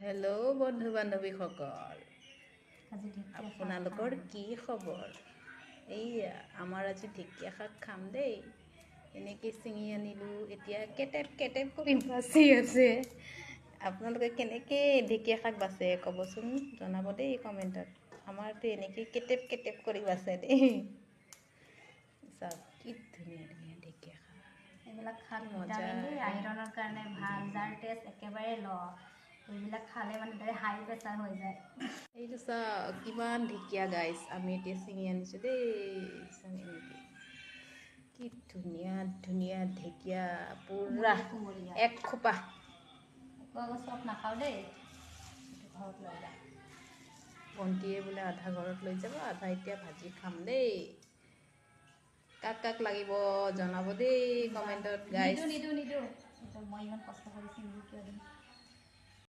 Hello' বন্ধু বান্ধৱীসকল, আপোনালোকৰ কি খবৰ? এইয়া আমাৰ আজি ঢেকীয়া শাক খাম দেই। এনেকৈ ছিঙি আনিলোঁ, এতিয়া কেটেপ কৰি বাচি আছে। আপোনালোকে কেনেকৈ ঢেকীয়া শাক বাচে ক'বচোন, জনাব দেই কমেণ্টত। আমাৰতো এনেকৈ কেটেপ কৰি বাচে দেই। চাওক কি ধুনীয়া ধুনীয়া ঢেকীয়া শাক। এইবিলাক শাক ভিটামিন আইৰণৰ কাৰণে ভাল, যাৰ টেষ্ট একেবাৰে ল'। এইবিলাক খালে মানে হাই প্ৰেছাৰ হৈ যায়। এইটো চাওক কিমান ঢেকীয়া গাইছ, আমি এতিয়া ছিঙি আনিছোঁ দেই। এনেকৈ কি ধুনীয়া ধুনীয়া ঢেকীয়া, পুৰা এক খোপা। চব নাখাওঁ দেই, ঘৰত লৈ যাম। ভণ্টিয়ে বোলে আধা ঘৰত লৈ যাব, আধা এতিয়া ভাজি খাম দেই। কাক লাগিব জনাব দেই কমেণ্টত গাইছ। নিদো মই ইমান কষ্ট কৰিছোঁ কিয় দিম।